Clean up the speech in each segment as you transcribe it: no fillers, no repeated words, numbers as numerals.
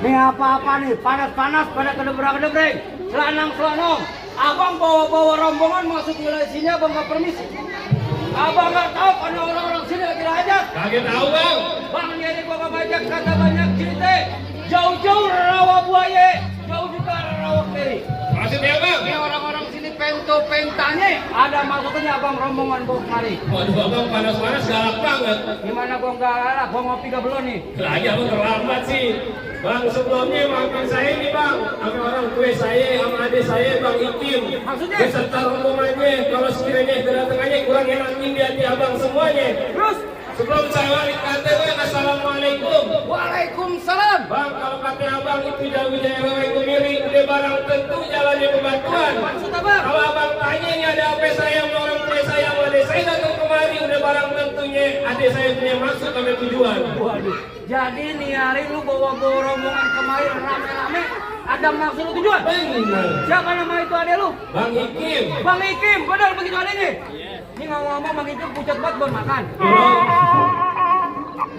Ini apa-apa nih, panas-panas pada kedebrak-kedebrik, selanang-selanong. Abang bawa-bawa rombongan masuk wilayah sini, abang nggak permisi. Abang nggak tahu karena orang-orang sini lagi diajak. Kaget tahu bang. Bang jadi gua nggak banyak kata banyak cerita. Jauh-jauh rawa buaya, jauh juga rawa kiri. Maksudnya bang? Ini orang-orang sini pento-pentanya. Ada maksudnya abang rombongan bawa kemari. Waduh abang panas-panas galak banget. Gimana gua nggak galak, gua ngopi gak belum nih. Lagi abang terlambat sih. Bang sebelumnya maafin saya nih bang. Sama orang tua saya, sama adik saya bang Ikim. Maksudnya? Beserta rombongannya. Kalau sekiranya kedatangannya kurang enakin di hati abang semuanya. Terus? Sebelum saya balik kata bang, assalamualaikum. Waalaikumsalam. Bang, kalau kata abang itu jauh-jauh lewat kemiri, udah barang tentu jalannya pembatuan. Maksud abang? Kalau abang tanya ini ada apa saya sama orang tua saya sama adik saya datang kemari, udah barang tentunya adik saya punya maksud sama tujuan. Waduh. Jadi nih hari lu bawa-bawa rombongan kemari rame-rame, ada maksud lu tujuan? Benar. Siapa nama itu adek lu? Bang Ikim. Bang Ikim, benar begitu adeknya? Ini ngomong-ngomong Bang Ikim pucat banget buat makan.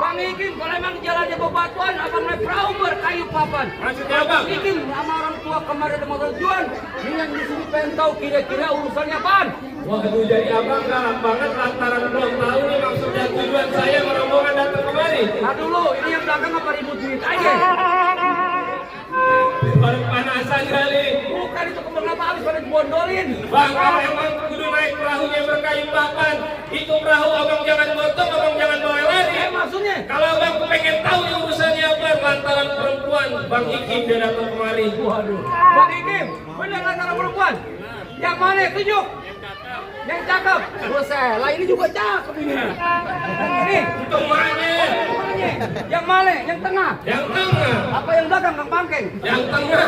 Bang Ikim, kalau emang jalannya bebatuan, abang naik perahu berkayu papan. Maksudnya apa? Bang Ikim, sama orang tua kemarin ada maksud tujuan. Ini yang di sini pengen tahu kira-kira urusannya apaan? Waduh, jadi abang galak banget lantaran belum tahu nih maksud dan tujuan saya merombongan datang kemari. Nah dulu, ini yang belakang apa ribut duit aja? Baru panasan kali. Bukan itu kembang apa habis pada dibondolin. Bang, kalau emang kudu naik perahunya berkayu papan, itu perahu abang jangan gotong, abang jangan bawa lari. Maksudnya? Kalau abang pengen tahu yang urusannya apa, lantaran perempuan, Bang Ikim dia datang kemari. Waduh. Bang Ikim, benar lantaran perempuan? Yang mana? Tunjuk. Yang cakep. Buset, lah ini juga cakep ini. Ini. Itu mana? Yang mana? Yang tengah. Yang tengah. Apa yang belakang Kang Pangkeng? Yang tengah.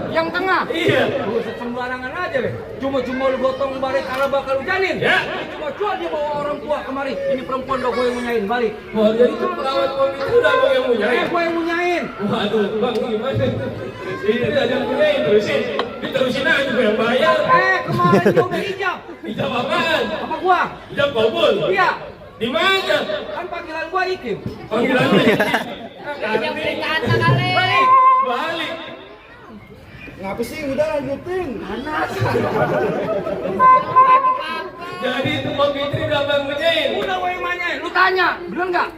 Yang tengah. Iya. Buset, sembarangan aja deh. Cuma lu gotong balik kalau bakal lu janin. Ya. Cuma dia bawa orang tua kemari. Ini perempuan udah gue yang munyain balik. Wah, jadi itu perawat kopi itu udah abang yang munyain. Gue yang munyain. Waduh, Bang gimana? Ini ada yang munyain terusin. Diterusin aja gue yang bayar. Kemarin dia udah ijab. Ijab apaan? Apa gua? Ijab kabul. Iya. Di mana? Kan panggilan gua Ikim. Panggilannya. Balik. Balik. Ngapa sih udah lanjutin? Panas. Jadi itu Bang Fitri udah abang munyain. Udah gue yang manyain. Lu tanya, bener nggak?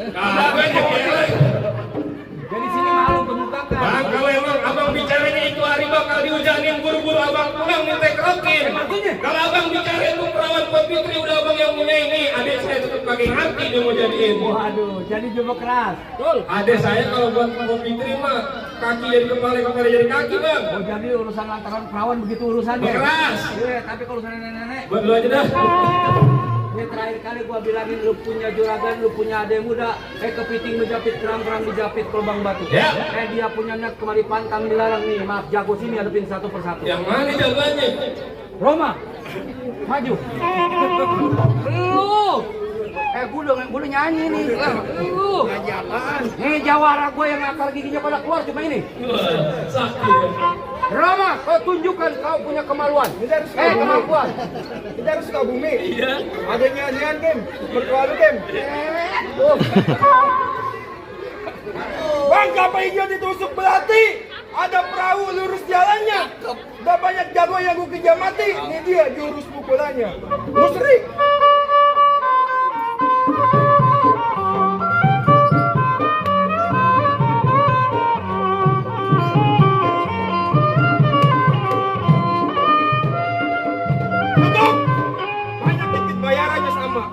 Kagak nyekele. Jadi sini malu kemukakan. Bang, kalau emang abang bicaranya itu hari bakal dihujanin buru-buru abang pulang minta kerokin. Maksudnya? Kalau abang bicara itu perawan Bang Fitri udah abang yang munyain nih. Adik saya tetap pakai hati dia mau jadiin. Waduh, jadi coba keras. Betul. Adik saya kalau buat Bang Fitri mah kaki jadi kepala jadi kaki bang. Oh jadi urusan lantaran perawan begitu urusannya. Keras. Iya, tapi kalau urusan nenek-nenek. Buat lu aja dah. Ini terakhir kali gua bilangin lu punya juragan, lu punya adek muda, kepiting menjapit kerang-kerang dijapit ke lubang batu. Ya. Dia punya anak kemari pantang dilarang nih. Maaf, jago sini hadapin satu persatu. Yang mana jawabannya? Roma, maju. Lu. Gua udah nyanyi nih. Lu. Ngaji apaan? Nih jawara gua yang akal giginya pada keluar cuma ini. Wah, sakit. Roma, kau tunjukkan kau punya kemaluan. Kemampuan. Kita harus ke bumi. Iya. Ada nyanyian Kim, berkualu Kim. Bang, apa idiot ditusuk belati? Ada perahu lurus jalannya. Udah banyak jago yang gue kejar mati. Ini dia jurus pukulannya. Musrik. Tutup. Banyak dikit bayarannya sama.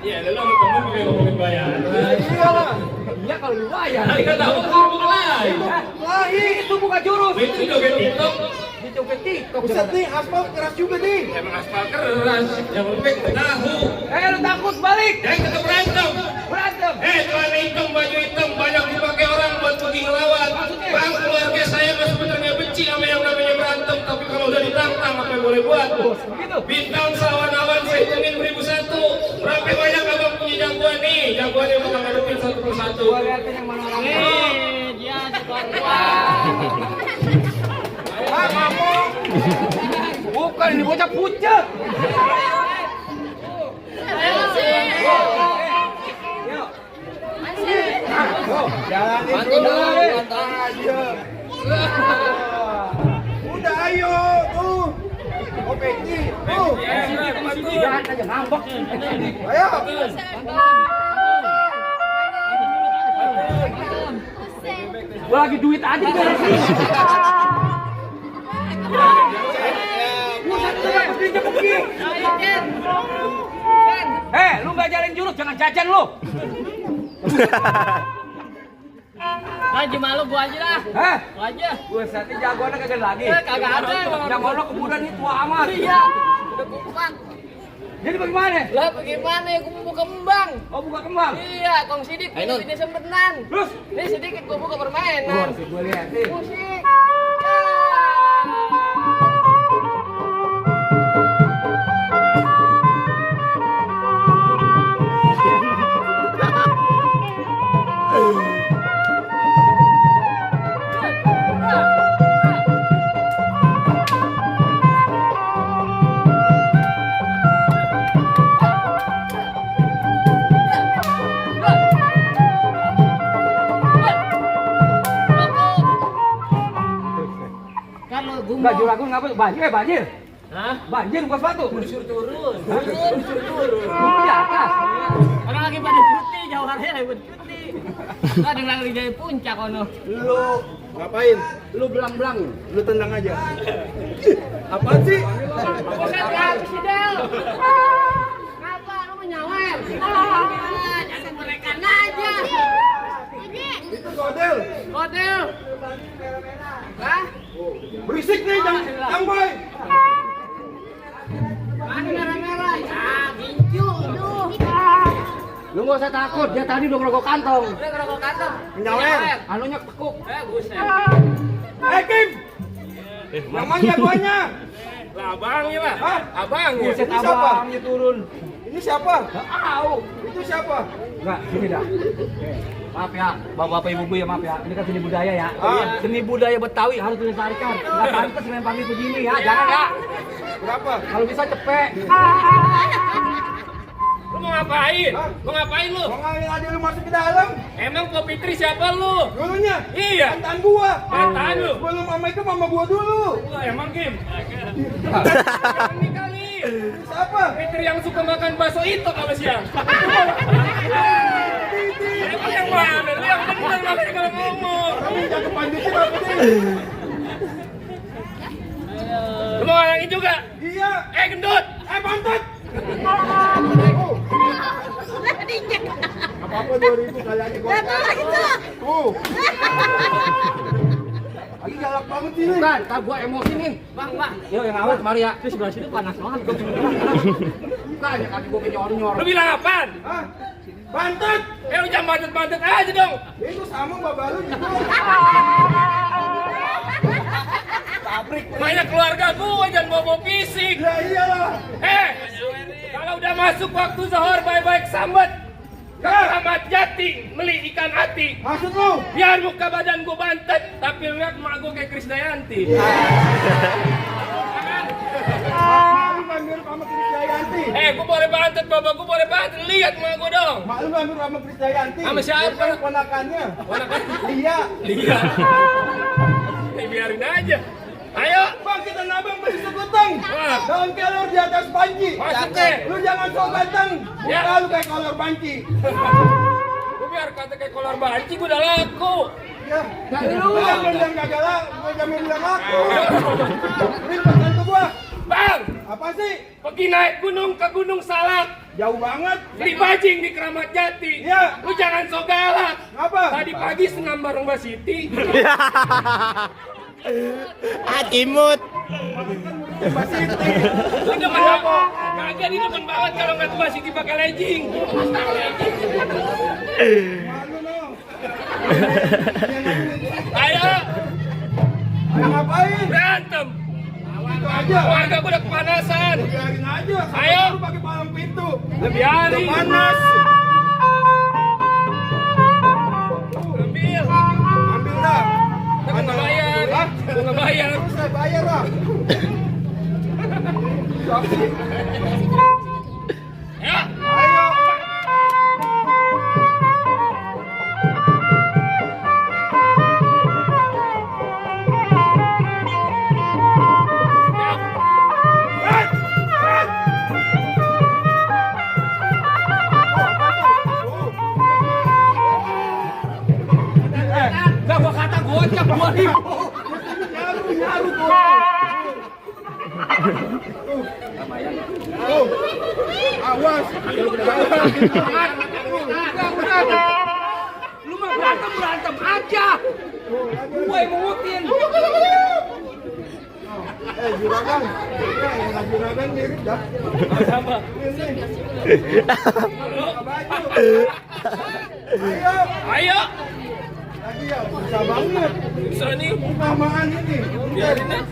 Iya, lalu sama temen juga ngomongin bayar. Iyalah. Iya kalau lu bayar. Hari kata abang suruh buka lain. Itu bukan jurus. Itu joget TikTok. Di joget TikTok. Buset nih, aspal keras juga nih. Emang aspal keras. Yang penting tahu. Lu takut balik. Jangan tetap berantem. Berantem. Celana hitam, baju hitam, banyak dipakai orang buat pergi ngelawan. Bang, keluarga saya mah sebenarnya benci sama yang namanya berantem, tapi kalau udah ditantang apa yang boleh buat? Begitu. Bintang sawan-awan saya hitungin 1001. Berapa banyak abang punya jagoan nih? Jagoan yang bakal ngadepin satu persatu. Gua liatin yang mana orangnya. Dia Kamu. Bukan ini bocah pucet. Yuk. Jalanin Bantu dulu. dulu, deh. Aja. Udah ayo, tuh. Oh, Peci. Tuh. Jangan aja ngambek. Ayo. Gua lagi duit aja di garasi. Lu ngajarin jurus, jangan jajan lu. Lagi malu gua aja lah. Heh, Gua aja. gua saatnya jagoannya kagak lagi. Kagak ada. Yang ono kemudian itu tua amat. Iya. Udah kuat. Jadi bagaimana? Lah bagaimana ya gua mau buka kembang? Oh, buka kembang. Iya, kong sidik ini sempenan. Terus? Ini sedikit gua buka permainan. Gua lihat nih. Musik. Kalau gua Enggak juragan ngapa banjir, banjir. Hah? Banjir bukan sepatu. Disuruh turun. Disuruh turun. Lu di atas. Orang lagi pada cuti, jauh hari lagi cuti. Ada yang lagi dari puncak kono. Lu ngapain? Lu belang-belang. Lu tenang aja. Apaan sih? Bukan habis sih, Del. Kenapa lu menyawer? Jangan mereka aja. Itu Kodel. Hotel. Hah? Berisik nih, jangan boy. Mana merah-merah? Ya, gincu tuh. Lu nggak usah takut, dia tadi udah ngerokok kantong. Udah ngerokok kantong. Menyawer. Anunya tekuk. Buset. Kim. Yang mana jagoannya? Lah abangnya lah. Hah? Abangnya. Buset Ini siapa? abangnya turun. Ini siapa? Tahu. Itu siapa? Enggak, sini dah. Maaf ya, bapak-bapak ibu-ibu ya, maaf ya. Ini kan seni budaya ya. Ah. Seni budaya Betawi harus dilestarikan. Enggak pantas main panggil begini ya, jangan ya. Berapa? Kalau bisa cepet. Lu mau ngapain? Hah? Mau ngapain lu? Mau ngambil aja lu masuk ke dalam. Emang Ko Fitri siapa lu? Dulunya. Iya. Mantan gua. Mantan lu? Sebelum mama itu mama gua dulu. Wah, emang Kim? Ini kali. Siapa? Fitri yang suka makan bakso itu kalau siang. Emang yang mana? Lu yang bener makanya kalau ngomong. Kamu jago panditin apa nih? Lu mau ngalangin juga? Iya. Gendut! Pantat. Apa-apa 2000 kali aja gua. Tuh. Lagi galak banget ini. Bukan, tak gua emosi nih. Bang. Yuk yang awal kemari ya. Di sebelah situ panas banget. Bukan, ya kaki gua kenyor-nyor. Lu bilang apaan? Hah? Pantat. Lu jangan bantet-bantet aja dong. Itu sama bapak lu juga. Pabrik. Banyak keluarga gua jangan bawa fisik. Ya iyalah. Kalau udah masuk waktu zuhur baik-baik sambat. Keramat Jati beli ikan ati. Maksud lu? Biar muka badan gua bantet, tapi lihat mak gua kayak Krisdayanti. Lu ngambil sama Krisdayanti. Gua boleh bantet, bapak gua boleh bantet. Lihat mak gua dong. Mak lu ngambil sama Krisdayanti. Sama siapa? Bukan ponakannya. Ponakan? Iya. Lihat. Biarin aja. Ayo. Bang, kita nabang beli sekuteng. Wah. Daun kelor di atas panci. Masuk deh. Lu jangan sok ganteng. Ya. Muka lu kayak kolor panci. Gua biar kata kayak kolor banci gua udah laku. Ya. Dari Lu lu. yang bilang kagak lah, gua jamin bilang aku. Beri pesan ke gua. Bang, Apa sih? pergi naik gunung ke Gunung Salak. Jauh banget. Beli bajing di Keramat Jati. Iya. Lu jangan sok galak. Ngapa? Tadi pagi senam bareng Mbak Siti. Imut. Masih itu. Lu demen banget. Kagak di demen banget kalau nggak tuh Mbak Siti pakai legging. Malu no. Ayo, Ayo ngapain? berantem. Itu aja. Keluarga gua udah kepanasan. Biarin aja. Ayo. Lu pakai palang pintu. Biarin. Udah panas. Ambil. Ambil dah. Gua nggak bayar. Hah? Gua nggak bayar. Terus saya bayar lah. Ya. Ayo. puncak 2000. Nyaru tuh. Tuh. Awas. Lu mah berantem aja. Gue mengutin. Juragan. Juragan mirip dah. Sama. Ayo. Lagi ya, susah banget. Bisa nih. Umpamaan ini. Biarin dah.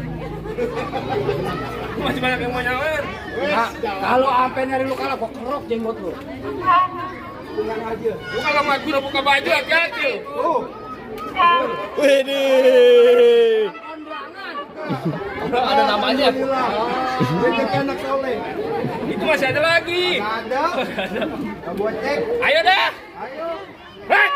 Masih banyak yang mau nyawer. Nah, kalau sampai nyari lu kalah, kok kerok jenggot lu. Pulang aja. Lu kalau maju udah buka baju hati-hati. Oh. Widih. Ada namanya. Alhamdulillah. Ini anak soleh. Itu masih ada lagi. Nggak ada. Nggak buat cek. Ayo dah. Ayo. Hei.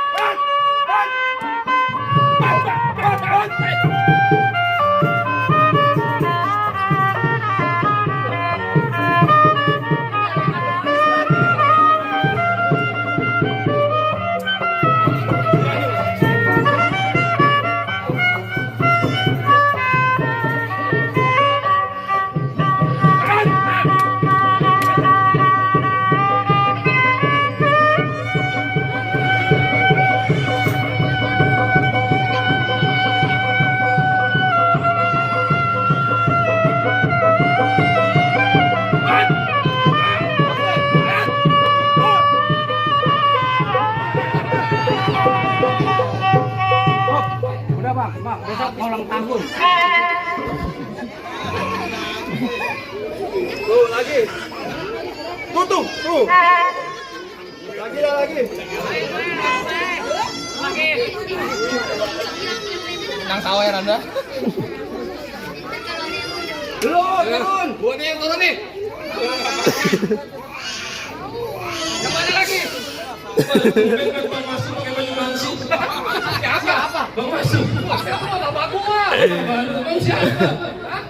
Udah bang, besok mau ulang tahun. Tuh lagi. Tuh. Lagi dah lagi. Nang sawer Anda. Lu turun. Gua nih yang turun nih. Yang mana lagi? Bang masuk pakai baju bangsi. Siapa? Bang masuk. Siapa bapak gua? Bang siapa?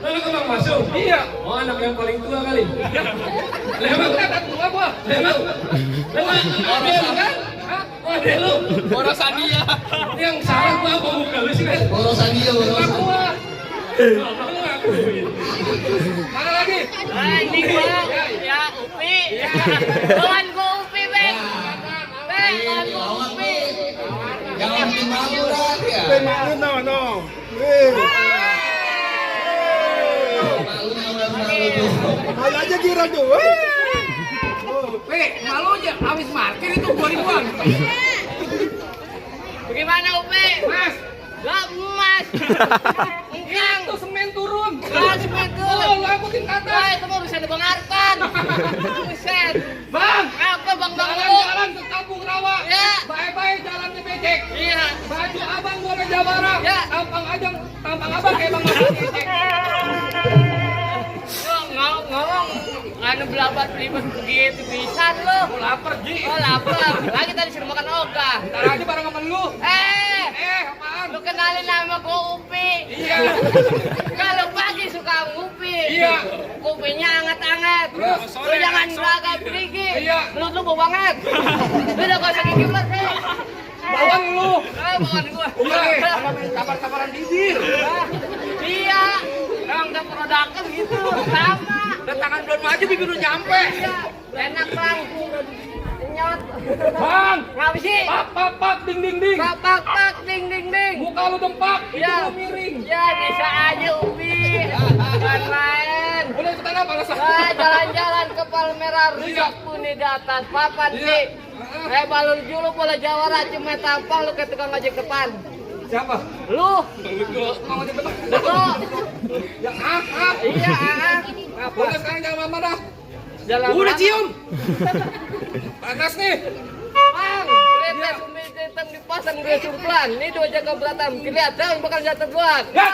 Lalu ke Bang masuk. Iya. Oh anak yang paling tua kali. Lewat anak tua gua. Lewat. Adel kan? Adel lu. Boros Sandia. Yang salah gua apa muka lu sih kan? Boros Sandia. Gua. Mana lagi? Ini gua, ya Upi. Kawan gua Upi, Bang. Bang, kawan gua Upi. Jangan bikin malu dah ya. Malu no. Malu aja kira tuh. Malu aja, habis parkir itu 2000-an. Bagaimana Upi? Mas, Gak emas. Enggak. itu semen turun. Gak seperti itu. Oh, lu angkutin ke atas. Wah, itu mau bisa ada Bang Arfan. Buset. Bang, Apa Bang lu? jalan-jalan ke Kampung Rawa. Ya. Baik-baik jalannya becek. Iya. Baju abang gua ke Jawara. Ya. Tampang abang kayak bang becek. Ngomong anu belabat ribet begitu bisa lu. Gua lapar, Ji. Oh lapar. Lagi tadi suruh makan ogah. Ntar aja bareng sama lu. Apaan? Lu kenalin nama gua Upi. Iya. Kalau pagi suka ngupi. Iya. Kopinya anget-anget. Terus? Lu jangan beragam gigi. Iya. Lu bau banget. Lu udah gak usah gigi belas sih. Bawang lu. Bawang gua. Iya. Sama main kabar-kabaran bibir. Iya. Emang udah produkan gitu. Sama. Dan tangan belum maju bibir lu nyampe. Iya. Enak bang. Nyot. Bang. Ngapa sih? Pak, ding ding ding. Pak, ding ding ding. Muka lu dempak, itu Ya. lu miring. Ya bisa aja Upi. Bukan main. Udah ikutan apa rasa? Jalan-jalan ke Palmerah rusak puni di atas papan Iya. sih. Balur julu bola Jawara cuma tampang lu ke tukang ojek depan. Siapa? Lu, Mau ngajak depan. betul. Yang Iya, Udah sekarang jangan lama dah. Jalan Udah mana? cium. Panas nih. Bang, kereta sumbi hitam dipasang dua sumplan. Ini dua jaga belatam. Kelihatan bakal jatuh duluan. Ya.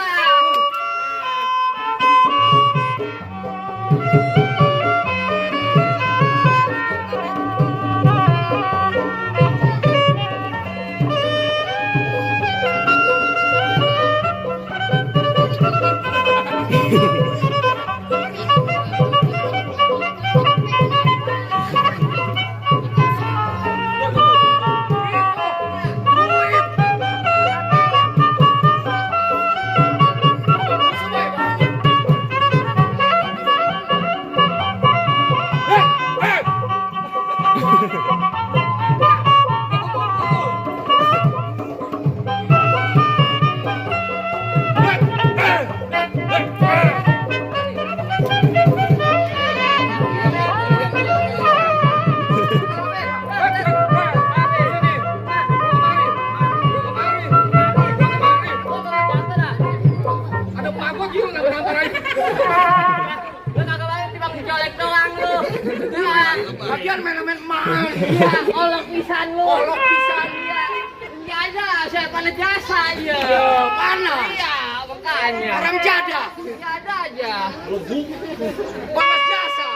Iya, olok pisan lu. Olok pisan. Iya. Enggak ada, saya panas jasa aja. Panas. Iya, makanya. Orang jada. Enggak ada aja. Panas jasa.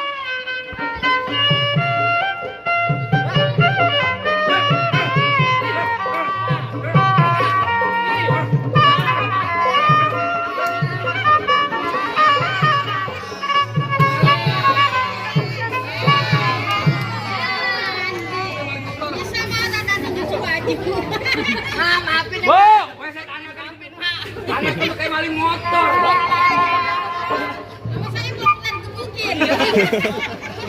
Nah, maafin ya. Bok, weset anak itu kayak maling motor.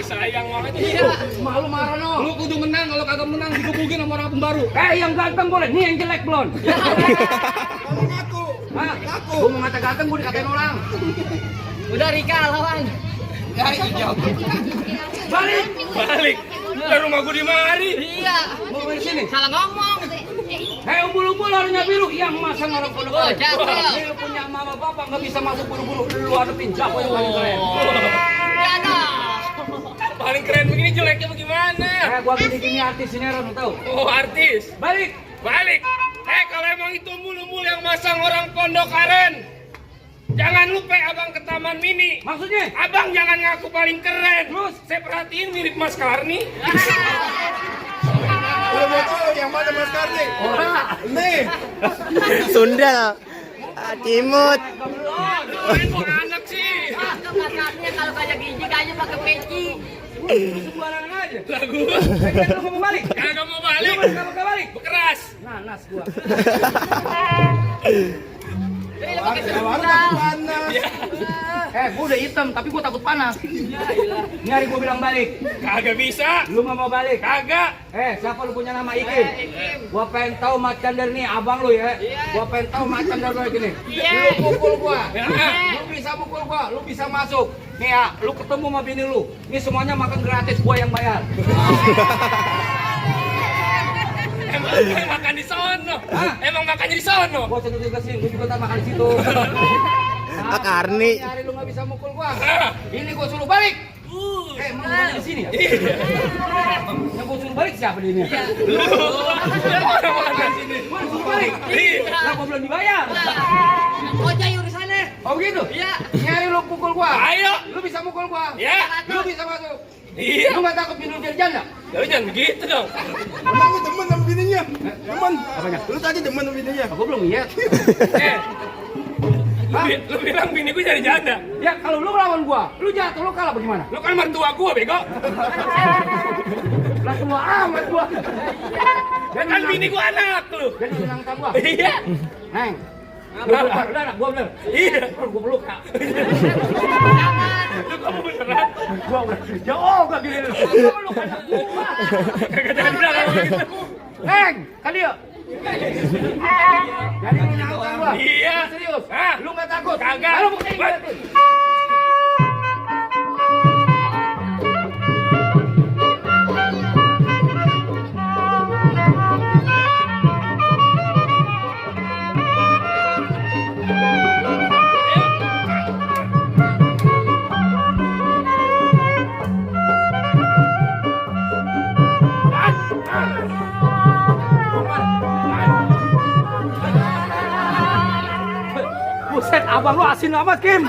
Sayang banget. Iya, malu marah no. Lu kudu menang, kalau kagak menang digebukin sama orang pembaru. Yang ganteng boleh, nih yang jelek belum. Kamu ngaku. Hah? Gua mau ngata ganteng, gua dikatain orang. Udah Rika lawan. Balik. Balik. Ke rumah gua di mari. Iya. Mau ke sini. Salah ngomong. Umbul-umbul warnanya biru. Yang masang orang pondok. Oh, jatuh. Lu punya mama bapak nggak bisa masuk buru-buru. Lu hadapin siapa yang paling keren? Enggak ada. Paling keren begini jeleknya bagaimana? Gua gini artis sinetron, tahu? Oh, artis. Balik. Balik. Kalau emang itu umbul-umbul yang masang orang pondok aren, jangan lupa abang ke Taman Mini. Maksudnya? Abang jangan ngaku paling keren. Terus saya perhatiin mirip Mas Karni. Udah mau tahu yang mana Mas Karni? Nih. Sunda. Cimut. Aduh, anak sih. Makanya kalau banyak gigi aja pakai peci. Sembarangan aja. Lagu. Lu mau balik? Kagak mau balik. Lu mau balik? Bekeras. Nanas gua. Panas. Gua udah hitam, tapi gua takut panas. Nyari gua bilang balik. Kagak bisa. Lu nggak mau balik? Kagak. Siapa lu punya nama Ikim? Gua pengen tahu macan dari nih, abang lu ya. Gua pengen tahu macan dari lu gini. Lu pukul gua. Lu bisa pukul gua, lu bisa masuk. Nih ya, lu ketemu sama bini lu. Ini semuanya makan gratis, gua yang bayar. Emang makan di sono. Emang makannya di sono. Gua sentuh ke sini, gua juga tak makan di situ. Pak Karni. Nyari lu nggak bisa mukul gua. Ini gua suruh balik. Emang gua di sini ya? Yang gua suruh balik siapa dia ini? Lu orang makan di sini. Gua suruh balik. Iya. Lah gua belum dibayar. Ojek urusannya. Oh begitu? Iya. Nyari lu pukul gua. Ayo. Lu bisa mukul gua. Ya. Lu bisa masuk. Iya. Lu nggak takut bini lu jadi janda? Jangan begitu dong. Emang lu demen sama bininya? Demen. Apanya? Lu tadi demen sama bininya? Gua belum lihat. Lu bilang bini gue jadi janda. Ya kalau lu lawan gua, lu jatuh lu kalah bagaimana? Lu kan mertua gua, bego. Lah semua amat gua. Dan kan bini gua anak lu. Jadi bilang sama gua. Iya. Neng. Udah anak gua bener. Iya. Gua peluk Kak. Lu kamu beneran? Gua udah jauh gak gini. Gua peluk anak gua. Kagak jadi bilang gitu. Neng, kali ya. Jadi lu nantang gua. Iya. Serius. Hah? Lu nggak takut? Kagak. Ayo buktiin gua. Buset, abang lu asin amat, Kim.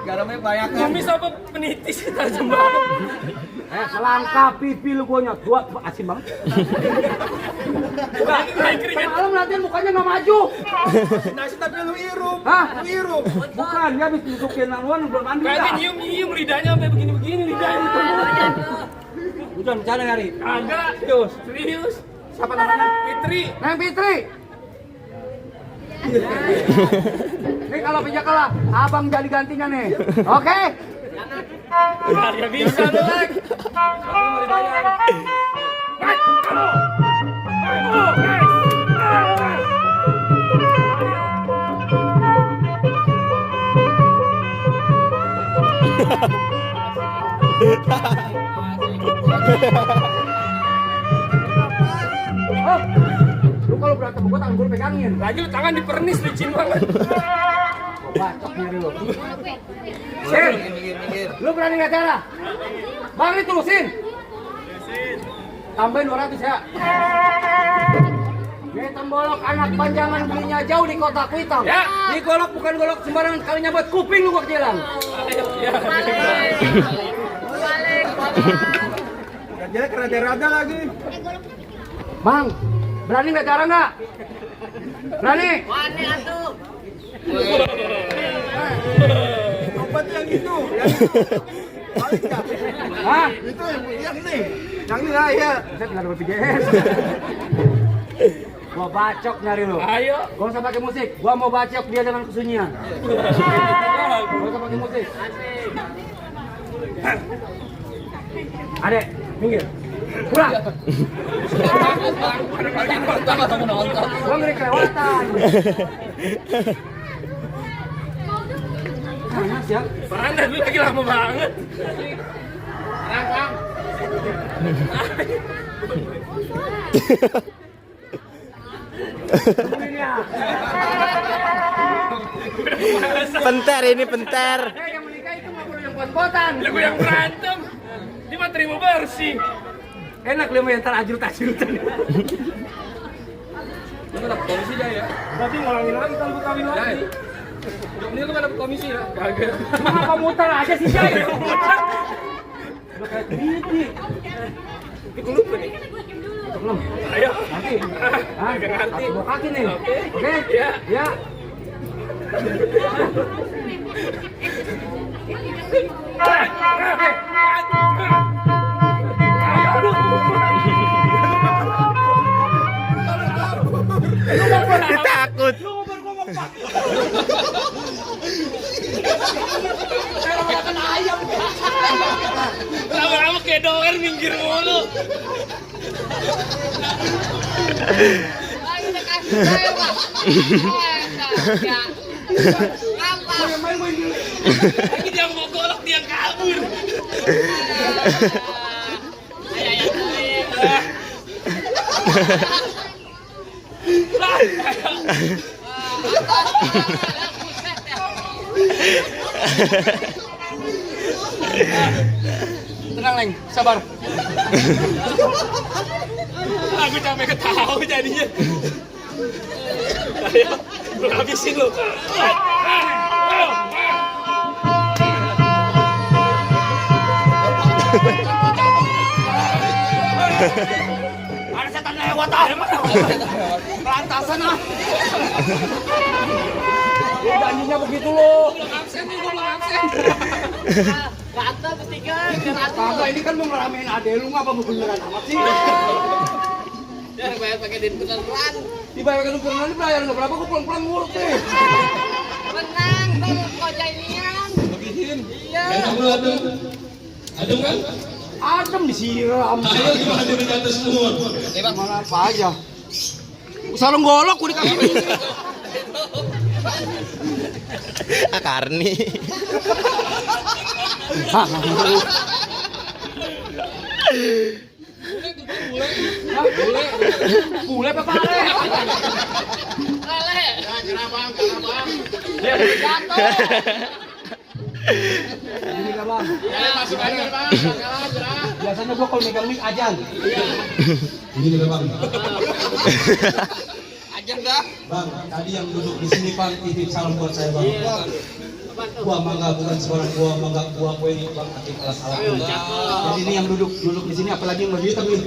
Garamnya banyak kan? Kumis apa penitis tajam banget. Selangkah pipi lu gua nyot. Gua asin banget. Kan malam nanti mukanya nggak maju. Nasi tapi lu irup. Hah? Lu irup. Bukan, dia habis masukin laluan belum mandi. Kagak dah. nyium lidahnya sampai begini-begini lidahnya. Hujan bercanda nyari. Kagak. Serius. Siapa namanya? Fitri. Neng Fitri. Nih kalau pijak kalah, abang jadi gantinya nih. Oke? Kagak bisa tuh, Lek. Kamu mau dibayar. Baik, halo. Ayo, guys. Oh, lu kalau berantem gua tangan gua pegangin. Lagi lu tangan dipernis licin banget. bacok nyari lu. Sin, lu berani nggak cara? Bang itu Sin. Tambahin 200 ya. Ini tembolok anak panjangan belinya jauh di kota Kuitang. Ya. Ini golok bukan golok sembarangan kali nyabot kuping lu gua kecilan. Balik. Kerjanya kerada-rada lagi. Bang, berani nggak cara nggak? Berani? Wani atuh. Obat yang itu. Balik ya. Hah? Itu yang ini. Yang ini lah ya. Saya tinggal BPJS. Gua bacok nyari lu. Ayo. Gua usah pakai musik. Gua mau bacok dia dengan kesunyian. Gua usah pakai musik. Adek, minggir. Pulang. Gua ngeri kelewatan. Panas ya? Panas lu lagi lama banget. Tungguin ya. Penter ini penter. Yang menikah itu nggak perlu yang buat-buatan. Lagu yang berantem. Dia mah terima bersih. Enak lu yang ntar ajrut-ajrutan. Lu dapat komisi dah ya. Tapi ngulangin lagi kalau gue kawin lagi. Ini lu dapat komisi ya? Kagak. Kenapa muter aja sih Jay? Udah kayak titik. Itu lupa nih. Belum. Ayo. Nanti. Hah? Nanti. Bawa kaki nih. Oke. Oke? Ya. Ya. Takut. Lama-lama kayak doer minggir mulu. Ayo udah kasih saya, Pak. Ya. Apa? Lagi dia mau golok dia kabur. Tenang, Leng. Sabar. Aku capek ketawa jadinya. Ayo, lu habisin lu. Ada setan lewat ah. Pelantasan ah. Janjinya begitu loh. Absen nih, belum absen. Rata bertiga, rata. Kagak, ini kan mau ngeramein adek lu ngapa beneran amat sih? Ya, bayar pakai duit beneran. Dibayarkan lu beneran dibayar nggak berapa? Gue pulang-pulang ngurut nih. Menang, baru kojaian. Bagiin. Iya. Adem kan? Adem disiram. Ayo gimana di atas semua? Mana apa aja. Sarung golok udah dikasih. Karni. Hah, bule apa pale? Lele. Jatuh. Ini enggak bang. Ya, masuk aja, Bang. Biasanya gua kalau megang mic ajan. Ini juga bang, Aja enggak? bang tadi yang duduk di sini bang titip salam buat saya bang. Buah mangga bukan sebarang buah mangga, buah kue ini bang nanti kelas alat. Jadi ini yang duduk di sini apalagi yang berdiri tapi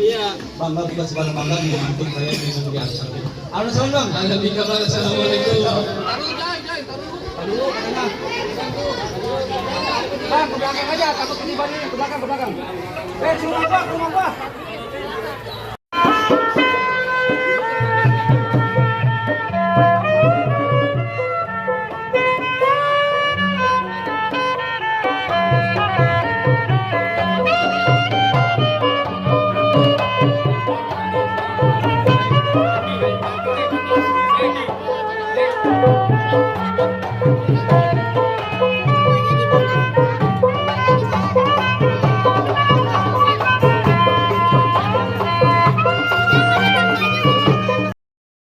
mangga bukan sebarang mangga di samping saya di samping di atas. Halo salam bang. Ada tiga bang. Assalamualaikum. Dulu katanya. Bang, ke belakang aja, takut ketiban ini, ke belakang. Rumah gua. Thank you.